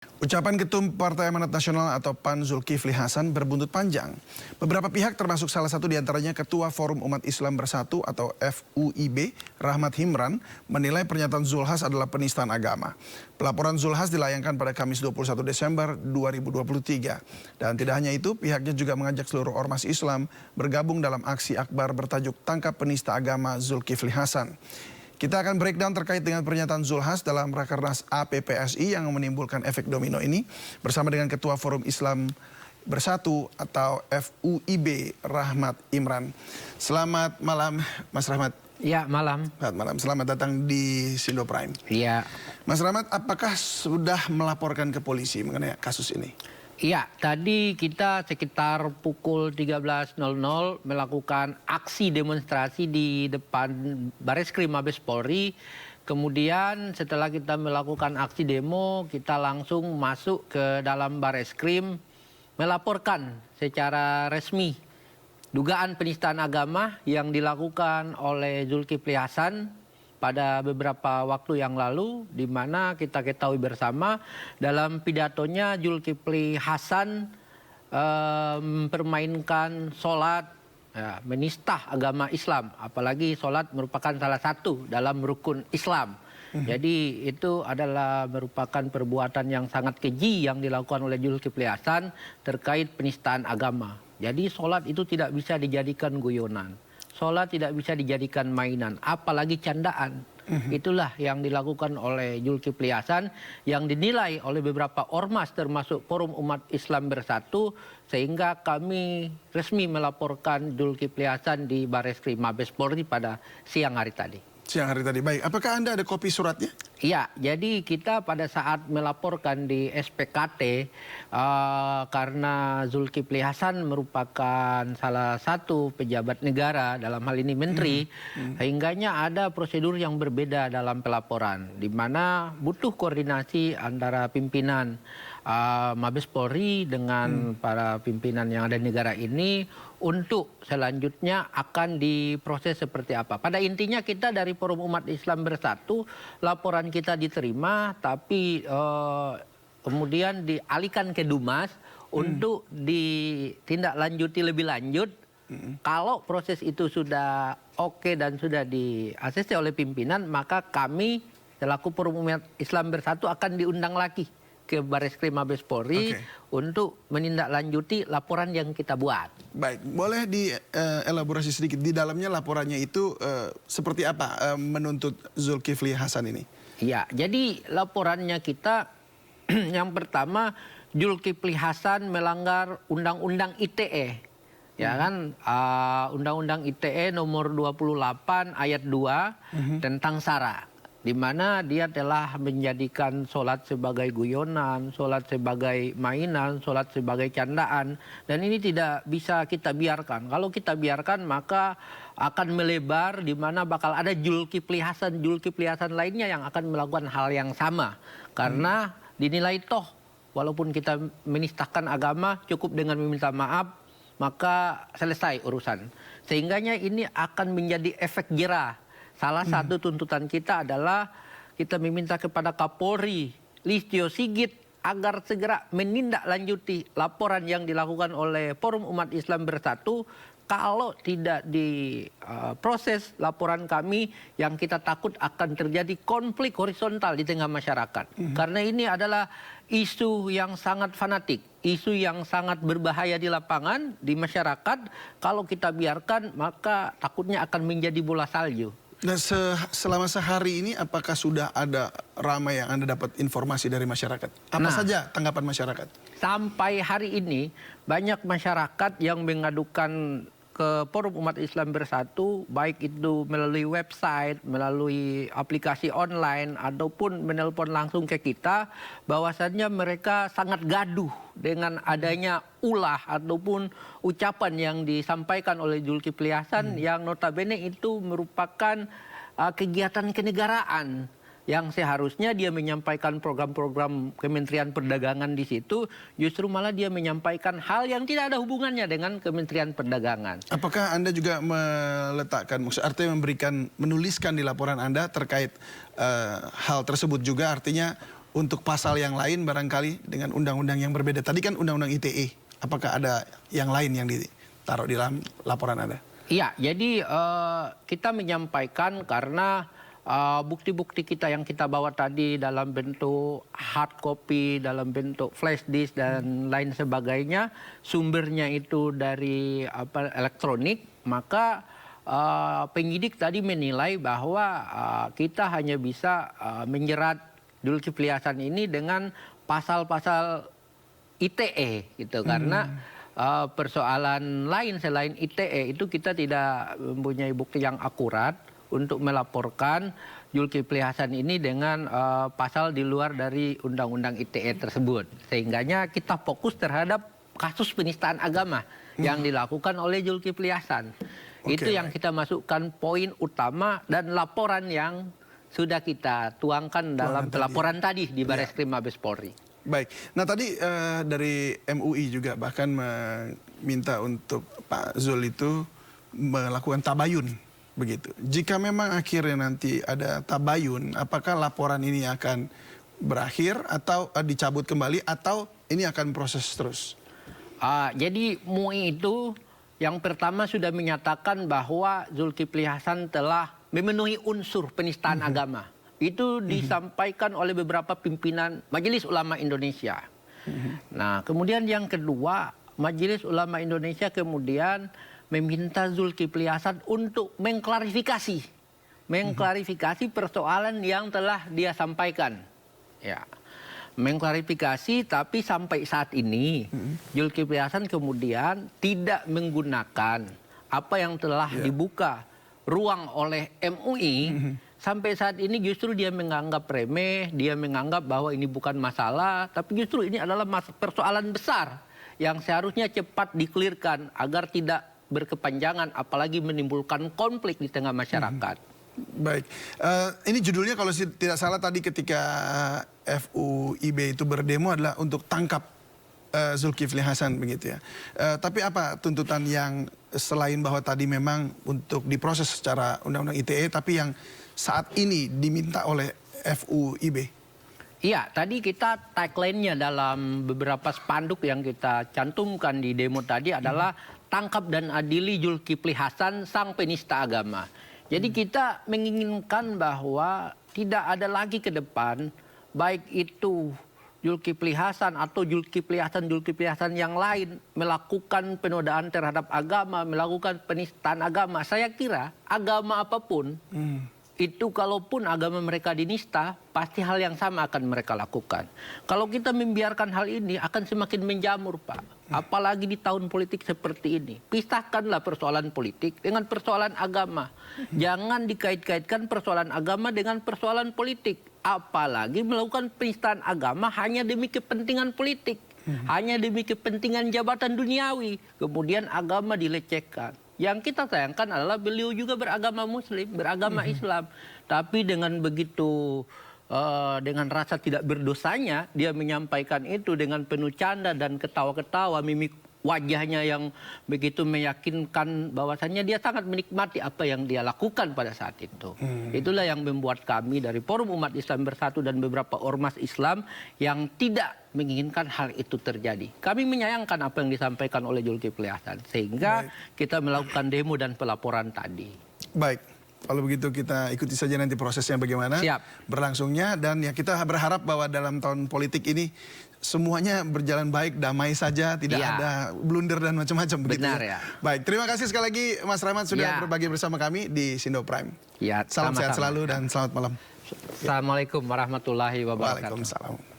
Ucapan Ketum Partai Amanat Nasional atau PAN Zulkifli Hasan berbuntut panjang. Beberapa pihak termasuk salah satu diantaranya Ketua Forum Umat Islam Bersatu atau FUIB, Rahmat Himran, menilai pernyataan Zulhas adalah penistaan agama. Pelaporan Zulhas dilayangkan pada Kamis 21 Desember 2023. Dan tidak hanya itu, pihaknya juga mengajak seluruh ormas Islam bergabung dalam aksi akbar bertajuk Tangkap Penista Agama Zulkifli Hasan. Kita akan breakdown terkait dengan pernyataan Zulhas dalam Rakernas APPSI yang menimbulkan efek domino ini bersama dengan Ketua Forum Islam Bersatu atau FUIB Rahmat Imran. Selamat malam Mas Rahmat. Ya, malam. Selamat malam. Selamat datang di Sindo Prime. Iya. Mas Rahmat, apakah sudah melaporkan ke polisi mengenai kasus ini? Iya, tadi kita sekitar pukul 13.00 melakukan aksi demonstrasi di depan Bareskrim Mabes Polri. Kemudian setelah kita melakukan aksi demo, kita langsung masuk ke dalam Bareskrim melaporkan secara resmi dugaan penistaan agama yang dilakukan oleh Zulkifli Hasan pada beberapa waktu yang lalu, di mana kita ketahui bersama dalam pidatonya Zulkifli Hasan mempermainkan sholat, ya, menista agama Islam, apalagi sholat merupakan salah satu dalam rukun Islam. Jadi itu adalah merupakan perbuatan yang sangat keji yang dilakukan oleh Zulkifli Hasan terkait penistaan agama. Jadi sholat itu tidak bisa dijadikan guyonan. Sholat tidak bisa dijadikan mainan, apalagi candaan. Itulah yang dilakukan oleh Zulkifli Hasan yang dinilai oleh beberapa ormas termasuk Forum Umat Islam Bersatu, sehingga kami resmi melaporkan Zulkifli Hasan di Bareskrim Mabes Polri pada siang hari tadi. Siang hari tadi, baik. Apakah Anda ada kopi suratnya? Iya, jadi kita pada saat melaporkan di SPKT karena Zulkifli Hasan merupakan salah satu pejabat negara, dalam hal ini menteri, sehingganya ada prosedur yang berbeda dalam pelaporan, di mana butuh koordinasi antara pimpinan Mabes Polri dengan para pimpinan yang ada di negara ini untuk selanjutnya akan diproses seperti apa. Pada intinya kita dari Forum Umat Islam Bersatu, laporan kita diterima, tapi kemudian dialihkan ke Dumas untuk ditindaklanjuti lebih lanjut. Kalau proses itu sudah oke dan sudah di-ACC oleh pimpinan, maka kami selaku Forum Umat Islam Bersatu akan diundang lagi ke Bareskrim Mabes Polri untuk menindaklanjuti laporan yang kita buat. Baik, boleh dielaborasi sedikit di dalamnya laporannya itu seperti apa menuntut Zulkifli Hasan ini? Iya, jadi laporannya kita yang pertama Zulkifli Hasan melanggar Undang-Undang ITE. Ya kan, Undang-Undang ITE nomor 28 ayat 2 tentang SARA, di mana dia telah menjadikan sholat sebagai guyonan, sholat sebagai mainan, sholat sebagai candaan. Dan ini tidak bisa kita biarkan. Kalau kita biarkan maka akan melebar, di mana bakal ada Zulkifli Hasan lainnya yang akan melakukan hal yang sama. Karena dinilai toh, walaupun kita menistakan agama, cukup dengan meminta maaf, maka selesai urusan. Sehingganya ini akan menjadi efek jera. Salah satu tuntutan kita adalah kita meminta kepada Kapolri Listio Sigit agar segera menindaklanjuti laporan yang dilakukan oleh Forum Umat Islam Bersatu. Kalau tidak diproses laporan kami, yang kita takut akan terjadi konflik horizontal di tengah masyarakat. Karena ini adalah isu yang sangat fanatik, isu yang sangat berbahaya di lapangan, di masyarakat. Kalau kita biarkan, maka takutnya akan menjadi bola salju. Dan selama sehari ini apakah sudah ada ramai yang Anda dapat informasi dari masyarakat? Apa saja tanggapan masyarakat? Sampai hari ini banyak masyarakat yang mengadukan ke Forum Umat Islam Bersatu, baik itu melalui website, melalui aplikasi online, ataupun menelpon langsung ke kita, bahwasannya mereka sangat gaduh dengan adanya ulah ataupun ucapan yang disampaikan oleh Zulkifli Hasan yang notabene itu merupakan kegiatan kenegaraan yang seharusnya dia menyampaikan program-program Kementerian Perdagangan di situ, justru malah dia menyampaikan hal yang tidak ada hubungannya dengan Kementerian Perdagangan. Apakah Anda juga meletakkan, artinya menuliskan di laporan Anda terkait hal tersebut juga, artinya untuk pasal yang lain barangkali dengan undang-undang yang berbeda. Tadi kan undang-undang ITE. Apakah ada yang lain yang ditaruh di dalam laporan Anda? Iya, jadi kita menyampaikan karena bukti-bukti kita yang kita bawa tadi dalam bentuk hard copy, dalam bentuk flash disk dan lain sebagainya, sumbernya itu dari elektronik, maka penyidik tadi menilai bahwa kita hanya bisa menjerat Zulkifli Hasan ini dengan pasal-pasal ITE gitu, karena persoalan lain selain ITE itu kita tidak mempunyai bukti yang akurat untuk melaporkan Zulkifli Hasan ini dengan pasal di luar dari undang-undang ITE tersebut. Sehingganya kita fokus terhadap kasus penistaan agama yang dilakukan oleh Zulkifli Hasan. Itu yang kita masukkan poin utama dan laporan yang sudah kita tuangkan dalam pelaporan tadi di Bareskrim Mabes Polri. Baik. Nah tadi dari MUI juga bahkan meminta untuk Pak Zul itu melakukan tabayun begitu. Jika memang akhirnya nanti ada tabayun, apakah laporan ini akan berakhir atau dicabut kembali atau ini akan proses terus? Jadi MUI itu yang pertama sudah menyatakan bahwa Zulkifli Hasan telah memenuhi unsur penistaan agama. Itu disampaikan oleh beberapa pimpinan Majelis Ulama Indonesia. Nah, kemudian yang kedua, Majelis Ulama Indonesia kemudian meminta Zulkifli Hasan untuk mengklarifikasi persoalan yang telah dia sampaikan. Ya, mengklarifikasi, tapi sampai saat ini Zulkifli Hasan kemudian tidak menggunakan apa yang telah dibuka ruang oleh MUI. Sampai saat ini justru dia menganggap remeh, dia menganggap bahwa ini bukan masalah, tapi justru ini adalah persoalan besar yang seharusnya cepat dikelirkan agar tidak berkepanjangan, apalagi menimbulkan konflik di tengah masyarakat. Baik, ini judulnya kalau tidak salah tadi ketika FUIB itu berdemo adalah untuk tangkap Zulkifli Hasan begitu ya. Tapi apa tuntutan yang selain bahwa tadi memang untuk diproses secara undang-undang ITE, tapi yang saat ini diminta oleh FUIB? Iya, tadi kita tagline-nya dalam beberapa spanduk yang kita cantumkan di demo tadi adalah tangkap dan adili Zulkifli Hasan, sang penista agama. Jadi kita menginginkan bahwa tidak ada lagi ke depan, baik itu Zulkifli Hasan atau Zulkifli Hasan yang lain melakukan penodaan terhadap agama, melakukan penistaan agama. Saya kira agama apapun, itu kalaupun agama mereka dinista, pasti hal yang sama akan mereka lakukan. Kalau kita membiarkan hal ini akan semakin menjamur, Pak. Apalagi di tahun politik seperti ini. Pisahkanlah persoalan politik dengan persoalan agama. Jangan dikait-kaitkan persoalan agama dengan persoalan politik. Apalagi melakukan penistaan agama hanya demi kepentingan politik. Hanya demi kepentingan jabatan duniawi. Kemudian agama dilecehkan. Yang kita sayangkan adalah beliau juga beragama Muslim, beragama Islam. Tapi dengan begitu, dengan rasa tidak berdosanya, dia menyampaikan itu dengan penuh canda dan ketawa-ketawa, mimik wajahnya yang begitu meyakinkan bahwasannya dia sangat menikmati apa yang dia lakukan pada saat itu. Itulah yang membuat kami dari Forum Umat Islam Bersatu dan beberapa ormas Islam yang tidak menginginkan hal itu terjadi. Kami menyayangkan apa yang disampaikan oleh Zulkifli Hasan, sehingga kita melakukan demo dan pelaporan tadi. Baik, kalau begitu kita ikuti saja nanti prosesnya bagaimana berlangsungnya, dan ya kita berharap bahwa dalam tahun politik ini semuanya berjalan baik, damai saja, tidak ada blunder dan macam-macam begitu. Benar ya. Baik, terima kasih sekali lagi Mas Rahmat sudah berbagi bersama kami di Sindo Prime. Ya, salam sehat selalu dan selamat malam. Assalamualaikum warahmatullahi wabarakatuh. Waalaikumsalam.